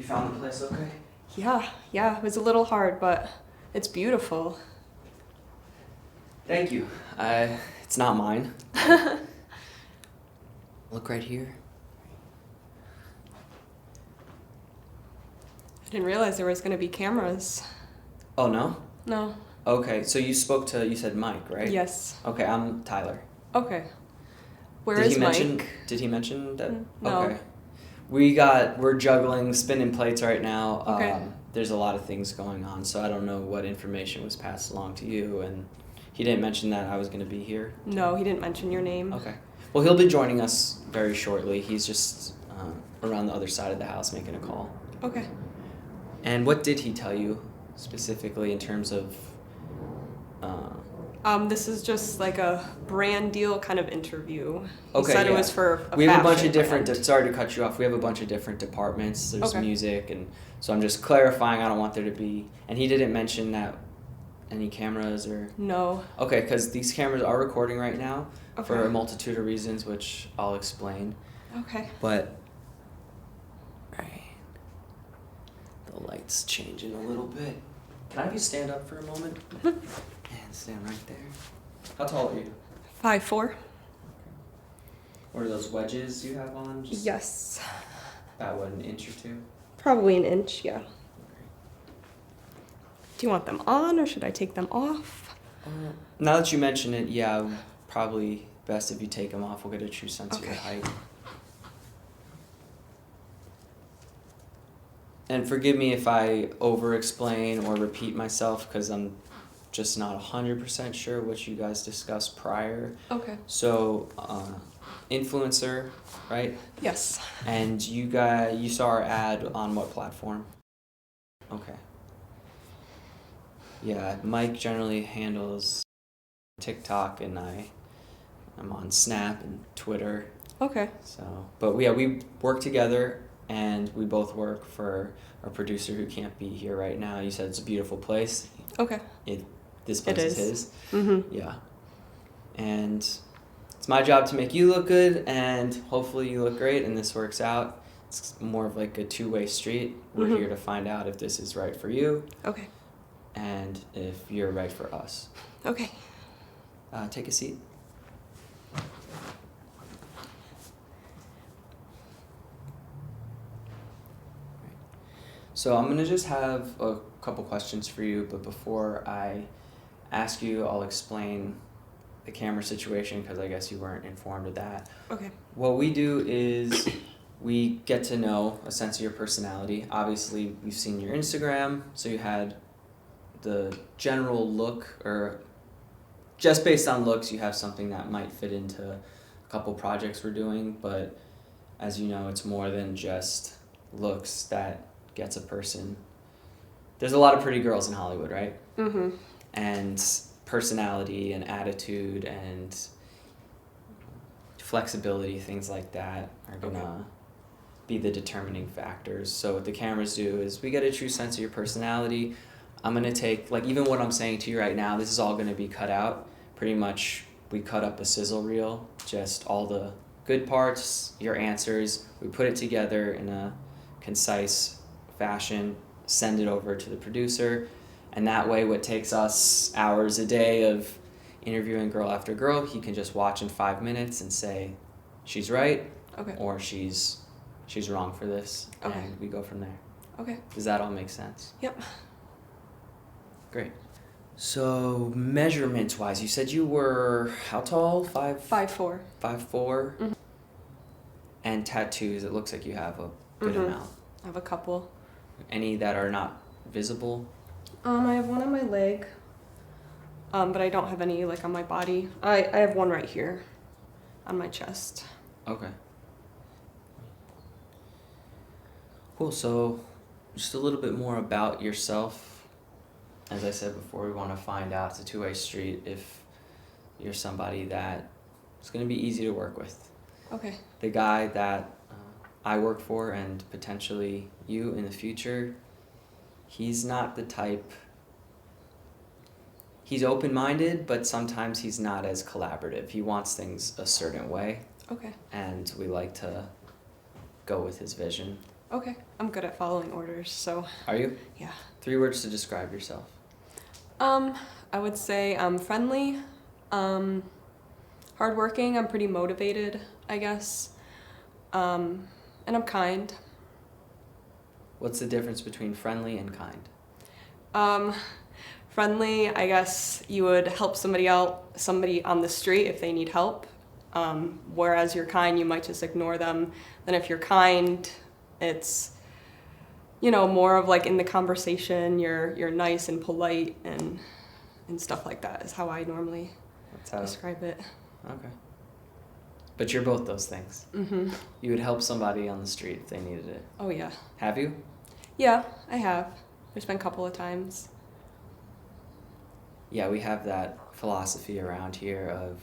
You found the place okay? Yeah, it was a little hard, but it's beautiful. Thank you. It's not mine. Look right here. I didn't realize there was going to be cameras. Oh, no? No. Okay, so you said Mike, right? Yes. Okay, I'm Tyler. Okay. Where is Mike? Did he mention that? No. Okay. We're juggling, spinning plates right now. Okay. There's a lot of things going on, so I don't know what information was passed along to you, and he didn't mention that I was going to be here. No, he didn't mention your name. Okay. Well, he'll be joining us very shortly. He's just around the other side of the house making a call. Okay. And what did he tell you specifically in terms of... This is just like a brand deal kind of interview. He Okay, said yeah. it was for a We have a bunch fashion of different... brand. Sorry to cut you off. We have a bunch of different departments. There's Okay. music, and so I'm just clarifying. I don't want there to be... And he didn't mention that any cameras or... No. Okay, because these cameras are recording right now for Okay. a multitude of reasons, which I'll explain. Okay. But... Right. The light's changing a little bit. Can I have you stand up for a moment? And stand right there. How tall are you? 5'4". What are those wedges you have on? Just Yes. about what, an inch or two? Probably an inch, yeah. Do you want them on or should I take them off? Now that you mention it, yeah, probably best if you take them off. We'll get a true sense of your Okay. height. And forgive me if I over-explain or repeat myself, because I'm just not 100% sure what you guys discussed prior. Okay. So, influencer, right? Yes. And you saw our ad on what platform? Okay. Yeah, Mike generally handles TikTok, and I'm on Snap and Twitter. Okay. So, but yeah, we work together, and we both work for our producer who can't be here right now. You said it's a beautiful place. Okay. This place is his. Mm-hmm. Yeah. And it's my job to make you look good, and hopefully you look great, and this works out. It's more of like a two-way street. We're Mhm. here to find out if this is right for you, Okay. and if you're right for us. Okay. Take a seat. So I'm gonna just have a couple questions for you, but before I ask you, I'll explain the camera situation, because I guess you weren't informed of that. Okay. What we do is we get to know a sense of your personality. Obviously, we've seen your Instagram, so you had the general look, or just based on looks, you have something that might fit into a couple projects we're doing, but as you know, it's more than just looks that gets a person. There's a lot of pretty girls in Hollywood, right? Mm-hmm. And personality and attitude and flexibility, things like that are gonna be the determining factors. So what the cameras do is we get a true sense of your personality. I'm gonna take, like, even what I'm saying to you right now, this is all gonna be cut out. Pretty much we cut up a sizzle reel, just all the good parts, your answers, we put it together in a concise fashion, send it over to the producer, and that way what takes us hours a day of interviewing girl after girl, he can just watch in 5 minutes and say she's right, Okay. or she's wrong for this, Okay. and we go from there. Okay. Does that all make sense? Yep. Great. So measurements wise, you said you were how tall? 5'4". 5'4"? Mhm. And tattoos, it looks like you have a good Mhm. amount. I have a couple. Any that are not visible? I have one on my leg. But I don't have any like on my body. I have one right here on my chest. Okay. Cool. So, just a little bit more about yourself. As I said before, we want to find out, it's a two-way street, if you're somebody that is going to be easy to work with. Okay. The guy that I work for, and potentially you in the future, he's not the type... He's open-minded, but sometimes he's not as collaborative. He wants things a certain way, Okay. and we like to go with his vision. Okay. I'm good at following orders, so Are you? yeah. 3 words to describe yourself. I would say I'm friendly, hardworking. I'm pretty motivated, I guess. And I'm kind. What's the difference between friendly and kind? Um, Friendly, I guess you would help somebody on the street if they need help. Whereas you're kind, you might just ignore them. Then if you're kind, it's more of like in the conversation, you're nice and polite and stuff like that is how I normally That's how. describe it. Okay. But you're both those things. Mhm. You would help somebody on the street if they needed it. Oh yeah. Have you? Yeah, I have. There's been a couple of times. Yeah, we have that philosophy around here of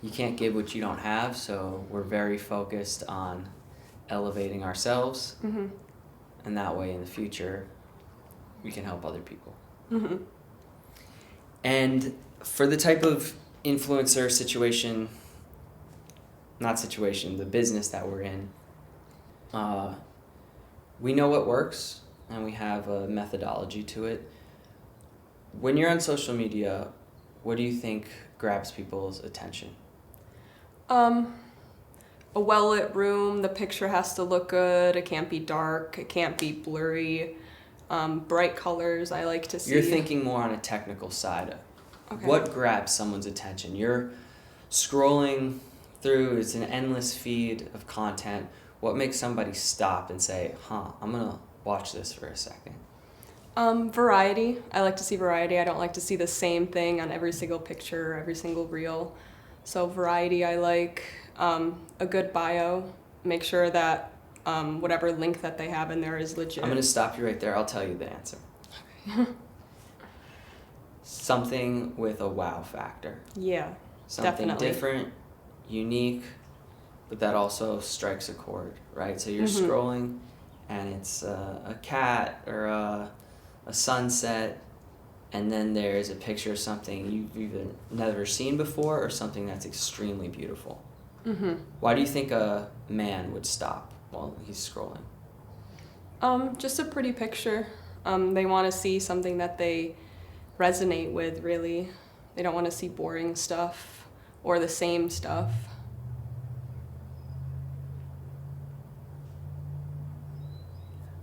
you can't give what you don't have, so we're very focused on elevating ourselves, Mhm. and that way in the future we can help other people. Mhm. And for the type of influencer situation, not situation, the business that we're in, we know what works and we have a methodology to it. When you're on social media, what do you think grabs people's attention? A well-lit room, the picture has to look good, it can't be dark, it can't be blurry. Bright colors I like to see. You're thinking more on a technical side. Okay. What grabs someone's attention? You're scrolling through, it's an endless feed of content. What makes somebody stop and say, I'm gonna watch this for a second? Variety. I like to see variety. I don't like to see the same thing on every single picture, every single reel. So variety I like. A good bio. Make sure that whatever link that they have in there is legit. I'm gonna stop you right there. I'll tell you the answer. Something with a wow factor. Yeah, Something definitely. different, unique, but that also strikes a chord, right? So you're Mhm. scrolling and it's a cat or a sunset, and then there's a picture of something you've either never seen before or something that's extremely beautiful. Mhm. Why do you think a man would stop while he's scrolling? Just a pretty picture. They want to see something that they resonate with, really. They don't want to see boring stuff or the same stuff.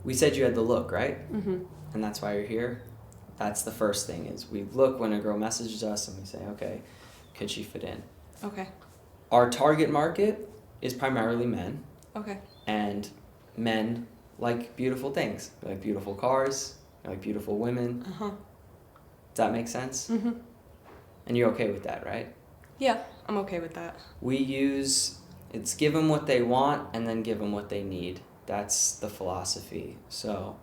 We said you had the look, right? Mhm. And that's why you're here. That's the first thing is we look when a girl messages us and we say, okay, could she fit in? Okay. Our target market is primarily men, Okay. and men like beautiful things. They like beautiful cars, they like beautiful women. Uh-huh. Does that make sense? Mhm. And you're okay with that, right? Yeah, I'm okay with that. It's give them what they want and then give them what they need. That's the philosophy. So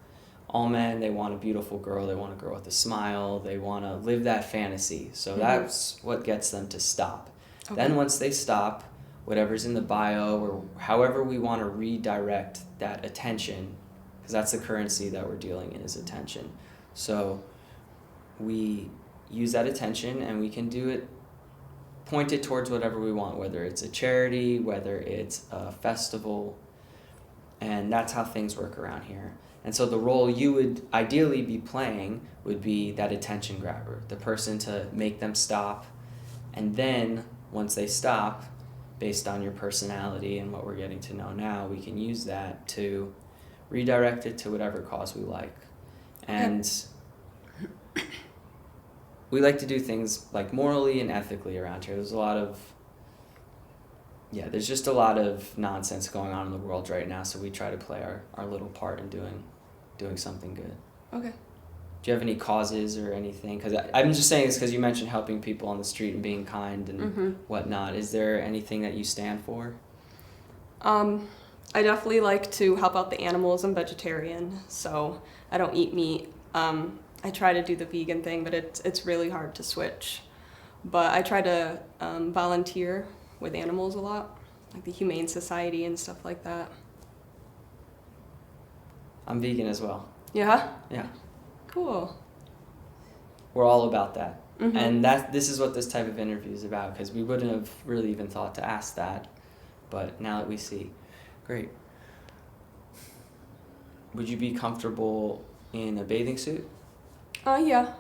all men, they want a beautiful girl, they want a girl with a smile, they want to live that fantasy. So that's what gets them to stop. Okay. Then once they stop, whatever's in the bio or however we want to redirect that attention, because that's the currency that we're dealing in is attention. So we use that attention and we can do it, point it towards whatever we want, whether it's a charity, whether it's a festival, and that's how things work around here. And so the role you would ideally be playing would be that attention grabber, the person to make them stop, and then once they stop, based on your personality and what we're getting to know now, we can use that to redirect it to whatever cause we like. And we like to do things like morally and ethically around here. There's just a lot of nonsense going on in the world right now, so we try to play our little part in doing something good. Okay. Do you have any causes or anything? Because I'm just saying this because you mentioned helping people on the street and being kind and whatnot. Is there anything that you stand for? I definitely like to help out the animals. I'm vegetarian, so I don't eat meat. I try to do the vegan thing, but it's really hard to switch. But I try to volunteer with animals a lot, like the Humane Society and stuff like that. I'm vegan as well. Yeah? Yeah. Cool. We're all about that. Mhm. And this is what this type of interview is about, because we wouldn't have really even thought to ask that, but now that we see. Great. would you be comfortable in a bathing suit? Yeah.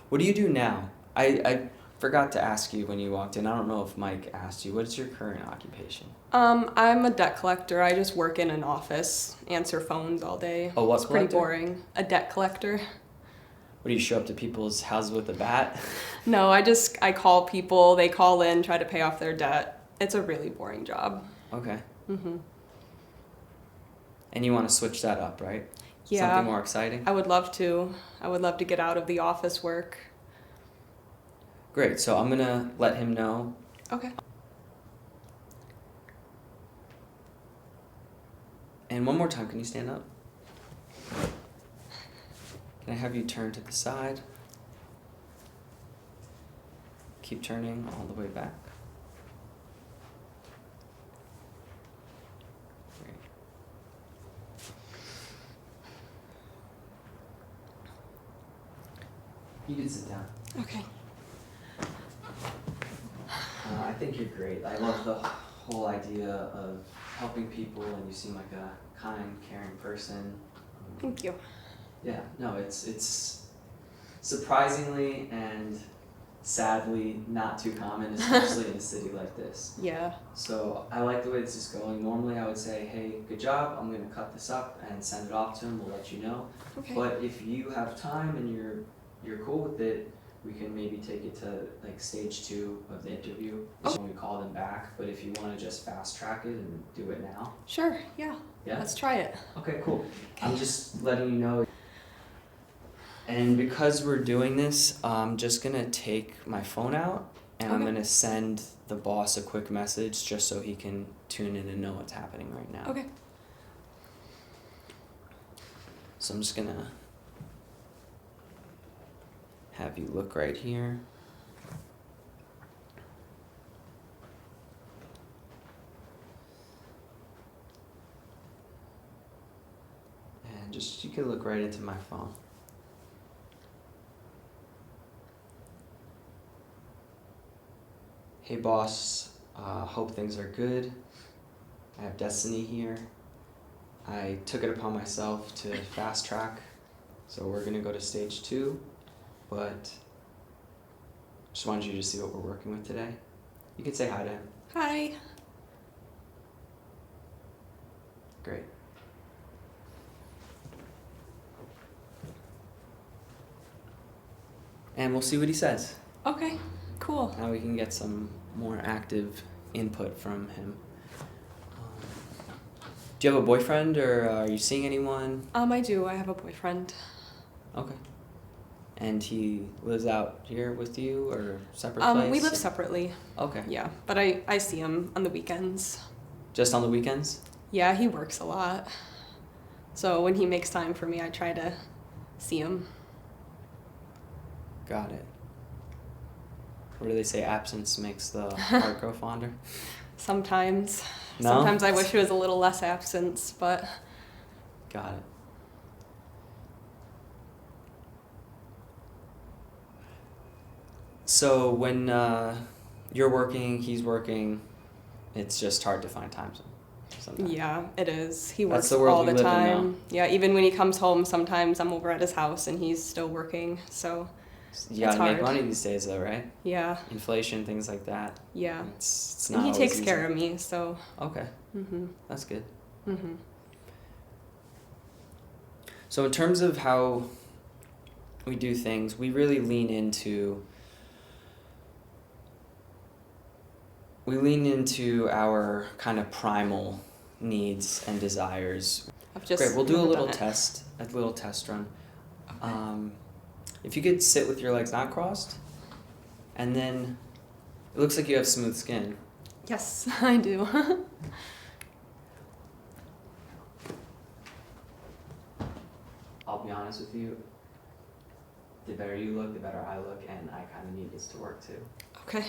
What do you do now? I forgot to ask you when you walked in. I don't know if Mike asked you. What's your current occupation? I'm a debt collector. I just work in an office, answer phones all day. A what It's pretty collector? boring. A debt collector. What do you show up to people's houses with a bat? No, I call people, they call in, try to pay off their debt. It's a really boring job. Okay. Mhm. And you want to switch that up, right? Yeah. Something more exciting? I would love to. I would love to get out of the office work. Great. So I'm going to let him know. Okay. And one more time, can you stand up? Can I have you turn to the side? Keep turning all the way back. Great. You can sit down. Okay. I think you're great. I love the whole idea of helping people, and you seem like a kind, caring person. Thank you. Yeah, no, it's surprisingly and sadly not too common, especially in a city like this. Yeah. So I like the way this is going. Normally I would say, hey, good job, I'm going to cut this up and send it off to him, we'll let you know. Okay. But if you have time and you're cool with it, we can maybe take it to like stage 2 of the interview. That's when we call them back. But if you want to just fast track it and do it now. Sure. Yeah. Yeah? Let's try it. Okay, cool. I'm just letting you know. And because we're doing this, I'm just going to take my phone out and I'm Okay. going to send the boss a quick message just so he can tune in and know what's happening right now. Okay. So I'm just going to have you look right here. And just, you can look right into my phone. Hey boss, hope things are good. I have Destiny here. I took it upon myself to fast track, so we're gonna go to stage 2, but just wanted you to see what we're working with today. You can say hi to him. Hi. Great. And we'll see what he says. Okay. Cool. Now we can get some more active input from him. Do you have a boyfriend or are you seeing anyone? I do. I have a boyfriend. Okay. And he lives out here with you or separate place? We live separately. Okay. Yeah, but I see him on the weekends. Just on the weekends? Yeah, he works a lot. So when he makes time for me, I try to see him. Got it. What do they say? Absence makes the heart grow fonder? Sometimes. No? Sometimes I wish it was a little less absence, but Got it. So when you're working, he's working, it's just hard to find time sometimes. yeah, it is. He That's works the world all we the live in now. time. Yeah, even when he comes home, sometimes I'm over at his house and he's still working. So You gotta It's make hard. money these days though, right? yeah, Inflation, things like that. yeah. It's And not he always takes easy. care of me, so. Okay, Mhm. that's good. Mhm. So in terms of how we do things, we really lean into our kind of primal needs and desires. I've just Great, we'll do a never little done it. a little test run. Okay. If you could sit with your legs not crossed, and then it looks like you have smooth skin. Yes, I do. I'll be honest with you, the better you look, the better I look, and I kind of need this to work too. Okay.